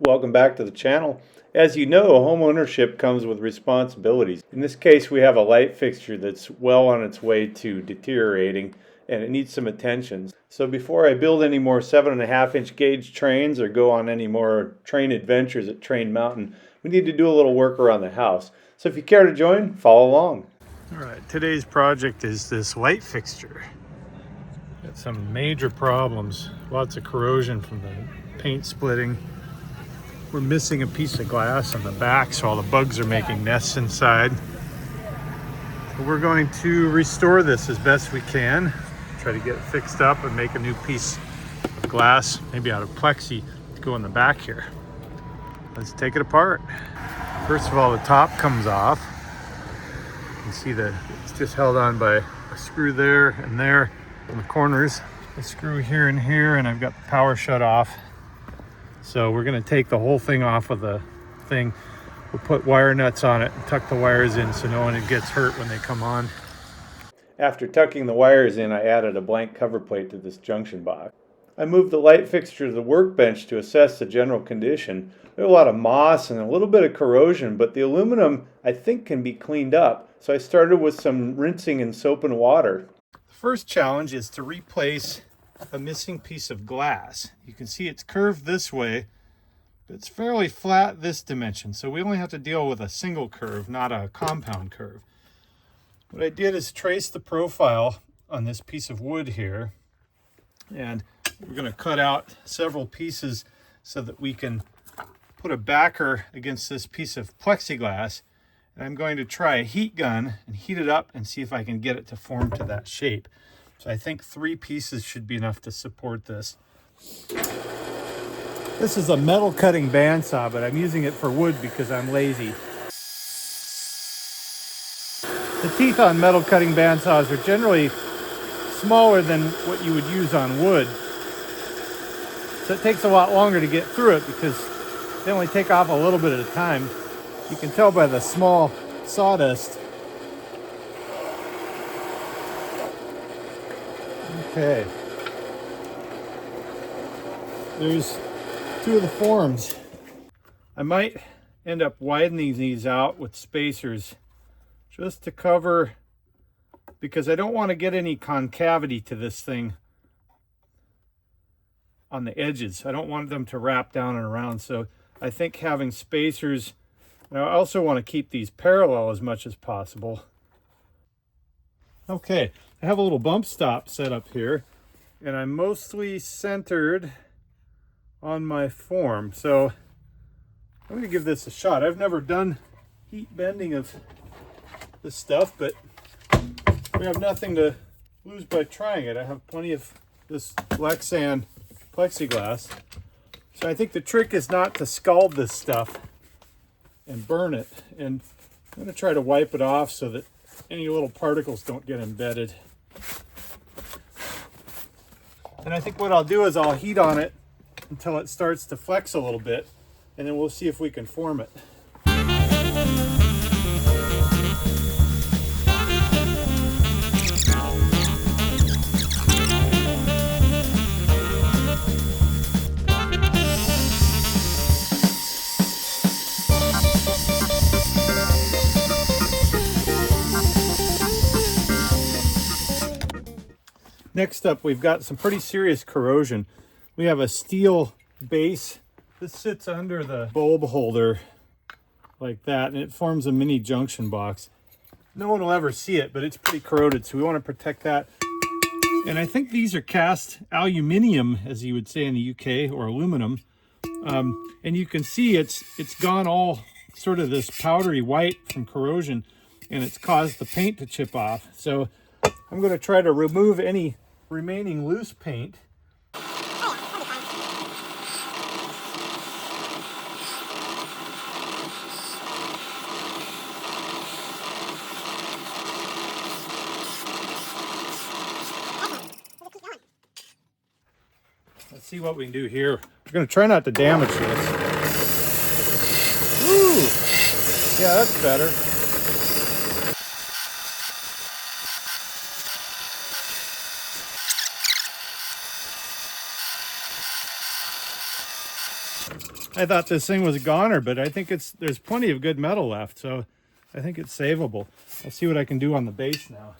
Welcome back to the channel. As you know, home ownership comes with responsibilities. In this case, we have a light fixture that's well on its way to deteriorating and it needs some attention. So before I build any more 7.5-inch gauge trains or go on any more train adventures at Train Mountain, we need to do a little work around the house. So if you care to join, follow along. All right, today's project is this light fixture. Got some major problems, lots of corrosion from the paint splitting. We're missing a piece of glass on the back, so all the bugs are making nests inside. So we're going to restore this as best we can, try to get it fixed up and make a new piece of glass, maybe out of plexi, to go in the back here. Let's take it apart. First of all, the top comes off. You can see that it's just held on by a screw there and there in the corners. A screw here and here, and I've got the power shut off. So we're going to take the whole thing off of the thing. We'll put wire nuts on it and tuck the wires in so no one gets hurt when they come on. After tucking the wires in, I added a blank cover plate to this junction box. I moved the light fixture to the workbench to assess the general condition. There's a lot of moss and a little bit of corrosion, but the aluminum I think can be cleaned up. So I started with some rinsing in soap and water. The first challenge is to replace a missing piece of glass. You can see it's curved this way, but it's fairly flat this dimension, so we only have to deal with a single curve, not a compound curve. What I did is trace the profile on this piece of wood here, and we're going to cut out several pieces so that we can put a backer against this piece of plexiglass, and I'm going to try a heat gun and heat it up and see if I can get it to form to that shape. So I think 3 pieces should be enough to support this. This is a metal cutting bandsaw, but I'm using it for wood because I'm lazy. The teeth on metal cutting bandsaws are generally smaller than what you would use on wood. So it takes a lot longer to get through it because they only take off a little bit at a time. You can tell by the small sawdust. Okay, there's 2 of the forms. I might end up widening these out with spacers just to cover, because I don't want to get any concavity to this thing on the edges. I don't want them to wrap down and around, so I think having spacers, and I also want to keep these parallel as much as possible. Okay, I have a little bump stop set up here, and I'm mostly centered on my form. So I'm going to give this a shot. I've never done heat bending of this stuff, but we have nothing to lose by trying it. I have plenty of this Lexan plexiglass. So I think the trick is not to scald this stuff and burn it. And I'm going to try to wipe it off so that any little particles don't get embedded. And I think what I'll do is I'll heat on it until it starts to flex a little bit, and then we'll see if we can form it. Next up, we've got some pretty serious corrosion. We have a steel base. This sits under the bulb holder like that, and it forms a mini junction box. No one will ever see it, but it's pretty corroded, so we want to protect that. And I think these are cast aluminium, as you would say in the UK, or aluminum. And you can see it's gone all sort of this powdery white from corrosion, and it's caused the paint to chip off. So I'm going to try to remove any remaining loose paint. Let's see what we can do here. We're going to try not to damage this. Ooh! Yeah, that's better. I thought this thing was a goner, but I think there's plenty of good metal left, so I think it's savable. I'll see what I can do on the base now.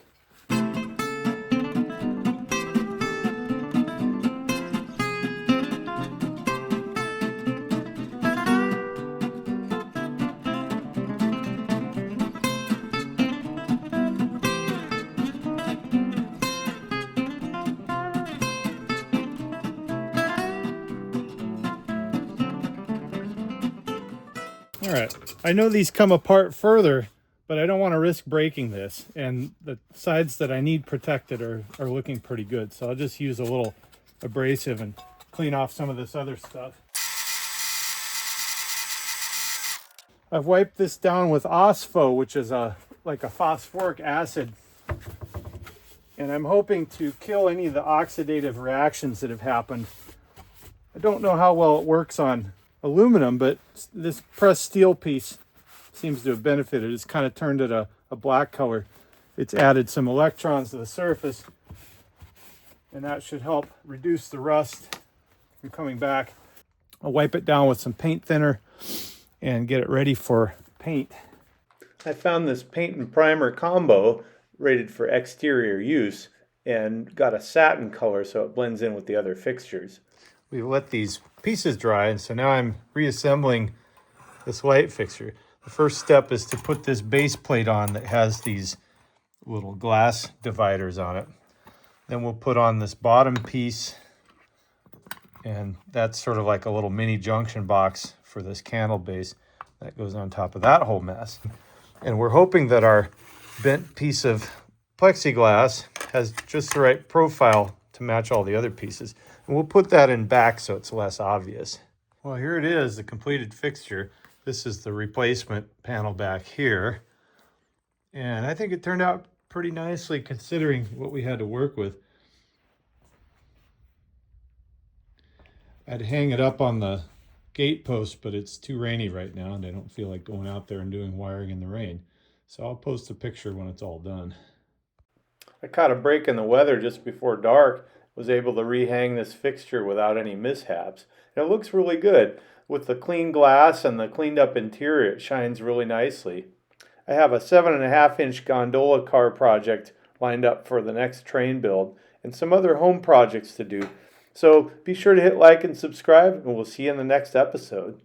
All right, I know these come apart further, but I don't want to risk breaking this. And the sides that I need protected are looking pretty good. So I'll just use a little abrasive and clean off some of this other stuff. I've wiped this down with OSPHO, which is like a phosphoric acid. And I'm hoping to kill any of the oxidative reactions that have happened. I don't know how well it works on aluminum, but this pressed steel piece seems to have benefited. It's kind of turned it a black color. It's added some electrons to the surface, and that should help reduce the rust from coming back. I'll wipe it down with some paint thinner and get it ready for paint. I found this paint and primer combo rated for exterior use and got a satin color so it blends in with the other fixtures. We let these pieces dry, and so now I'm reassembling this light fixture. The first step is to put this base plate on that has these little glass dividers on it. Then we'll put on this bottom piece, and that's sort of like a little mini junction box for this candle base that goes on top of that whole mess. And we're hoping that our bent piece of plexiglass has just the right profile to match all the other pieces. And we'll put that in back so it's less obvious. Well, here it is, the completed fixture. This is the replacement panel back here. And I think it turned out pretty nicely considering what we had to work with. I'd hang it up on the gate post, but it's too rainy right now and I don't feel like going out there and doing wiring in the rain. So I'll post a picture when it's all done. I caught a break in the weather just before dark, was able to rehang this fixture without any mishaps. And it looks really good. With the clean glass and the cleaned up interior, it shines really nicely. I have a 7.5-inch gondola car project lined up for the next train build and some other home projects to do. So be sure to hit like and subscribe, and we'll see you in the next episode.